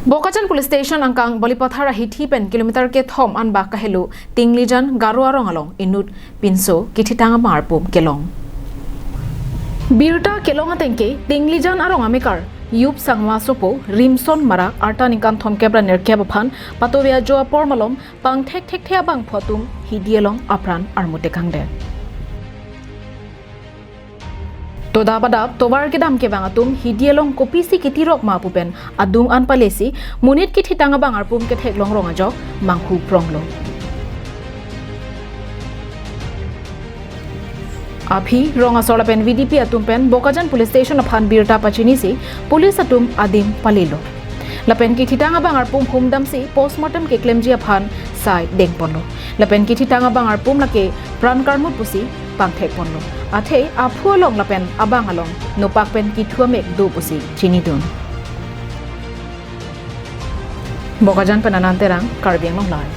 Bokajan Police Station angkang Balipathara hithipen kilometer ke thom an ba kahelu tinglijan garu arong along inut pinso kithitanga marpum kelong Birta kelong atengke tinglijan arong amekar yup sangma sopo rimson mara arta ningkan thom kebra nerkeba phan patovia joa pormalom pang thek thea bang photum hidielong apran armute kangde Toda badap tobar ke dam ke bangatum hidielong kopisi kitirok mapupen adung an palesi munit ki thitanga bangar pum ke theklong ronga jok mangkhu pronglo Abhi ronga solapen VDP atumpen Bokajan Police Station aphan birta pachinisi police atum adim palilo Lapen ki thitanga bangar pum humdam si postmortem ke claim ji aphan sai dengponlo Lapen ki thitanga bangar pum lake pran karmut pusi pangthek ponlo Athe aphualong lapen abangalong nopakpen ki thuamek do pusi chinidun Bokajan penananterang Karbiang long live